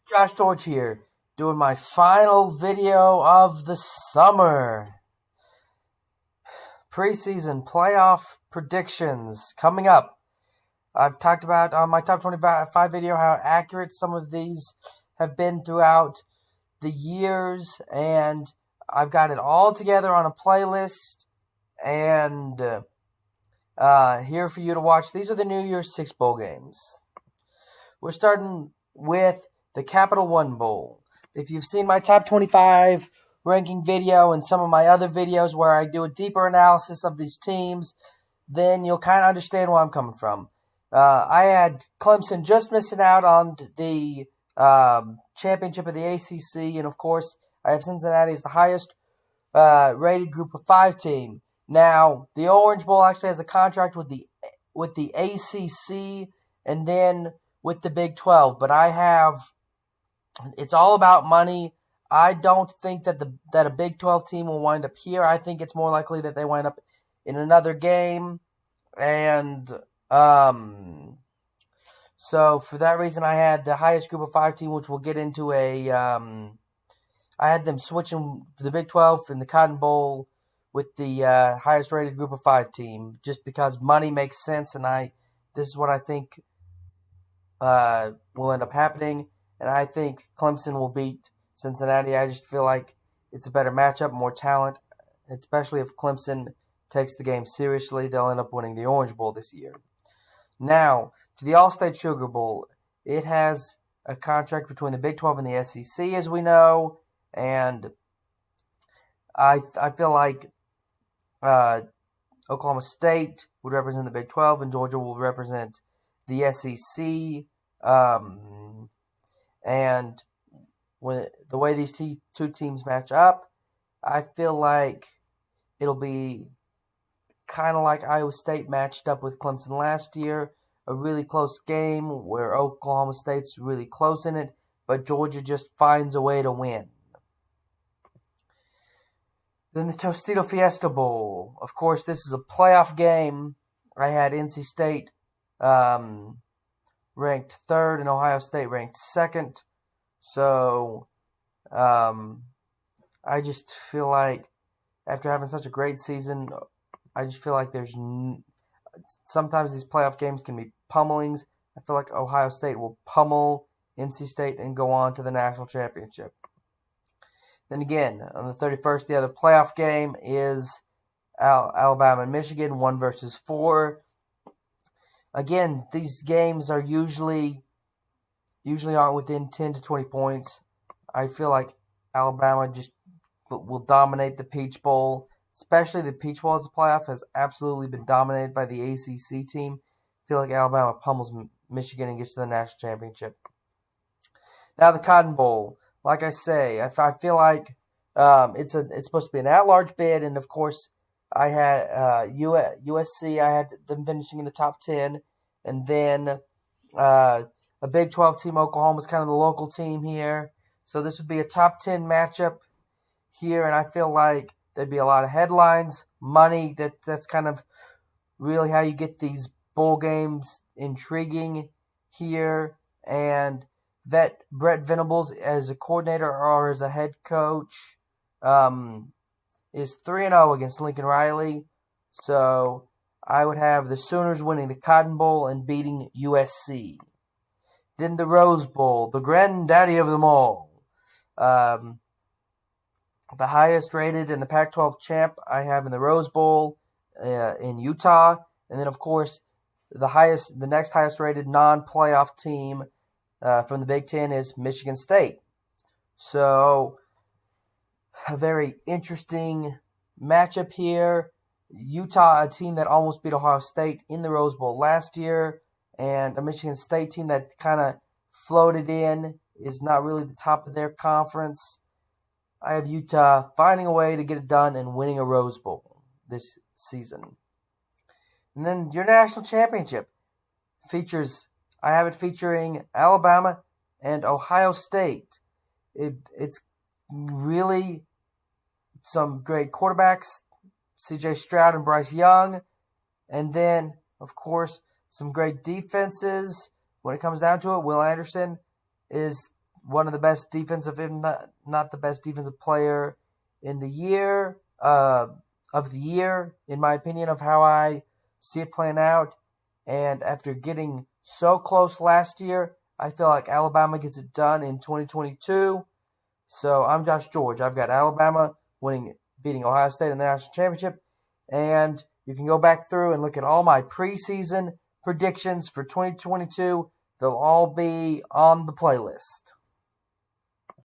Josh George here, doing my final video of the summer. Preseason playoff predictions coming up. I've talked about on my top 25 video how accurate some of these have been throughout the years, and I've got it all together on a playlist and here for you to watch. These are the New Year's Six bowl games. We're starting with the Capital One Bowl. If you've seen my top 25 ranking video and some of my other videos where I do a deeper analysis of these teams, then you'll kind of understand where I'm coming from. I had Clemson just missing out on the championship of the ACC, and of course, I have Cincinnati as the highest rated Group of 5 team. Now, the Orange Bowl actually has a contract with the ACC and then with the Big 12, but it's all about money. I don't think that a Big 12 team will wind up here. I think it's more likely that they wind up in another game, and so for that reason, I had the highest Group of 5 team, which we'll get into I had them switching the Big 12 in the Cotton Bowl with the highest rated Group of 5 team, just because money makes sense, and this is what I think will end up happening, and I think Clemson will beat Cincinnati. I just feel like it's a better matchup, more talent, especially if Clemson takes the game seriously. They'll end up winning the Orange Bowl this year. Now, to the Allstate Sugar Bowl, it has a contract between the Big 12 and the SEC, as we know, and I feel like Oklahoma State would represent the Big 12 and Georgia will represent the SEC. And when the way these two teams match up, I feel like it'll be kind of like Iowa State matched up with Clemson last year, a really close game where Oklahoma State's really close in it, but Georgia just finds a way to win. Then the Tostito Fiesta Bowl. Of course, this is a playoff game. I had NC State ranked 3rd and Ohio State ranked 2nd. So I just feel like after having such a great season, I just feel like sometimes these playoff games can be pummelings. I feel like Ohio State will pummel NC State and go on to the national championship. Then again, on the 31st, the other playoff game is Alabama and Michigan, 1 versus 4. Again, these games are usually aren't within 10 to 20 points. I feel like Alabama just will dominate the Peach Bowl, especially the Peach Bowl as a playoff has absolutely been dominated by the ACC team. I feel like Alabama pummels Michigan and gets to the national championship. Now the Cotton Bowl. Like I say, I feel like it's supposed to be an at-large bid, and of course, I had USC. I had them finishing in the top 10, and then a Big 12 team. Oklahoma's kind of the local team here, so this would be a top 10 matchup here, and I feel like there'd be a lot of headlines, money. That's kind of really how you get these bowl games intriguing here, and that Brett Venables as a coordinator or as a head coach is 3-0 against Lincoln Riley. So I would have the Sooners winning the Cotton Bowl and beating USC. Then the Rose Bowl, the granddaddy of them all. The highest rated in the Pac-12 champ I have in the Rose Bowl in Utah. And then, of course, the next highest rated non-playoff team from the Big Ten is Michigan State. So, a very interesting matchup here. Utah, a team that almost beat Ohio State in the Rose Bowl last year, and a Michigan State team that kind of floated in, is not really the top of their conference. I have Utah finding a way to get it done and winning a Rose Bowl this season. And then your national championship I have it featuring Alabama and Ohio State. It's really some great quarterbacks, C.J. Stroud and Bryce Young, and then, of course, some great defenses. When it comes down to it, Will Anderson is one of the best defensive, if not the best defensive player in the year, of the year, in my opinion, of how I see it playing out. And after getting so close last year, I feel like Alabama gets it done in 2022. So I'm Josh George. I've got Alabama beating Ohio State in the national championship. And you can go back through and look at all my preseason predictions for 2022. They'll all be on the playlist.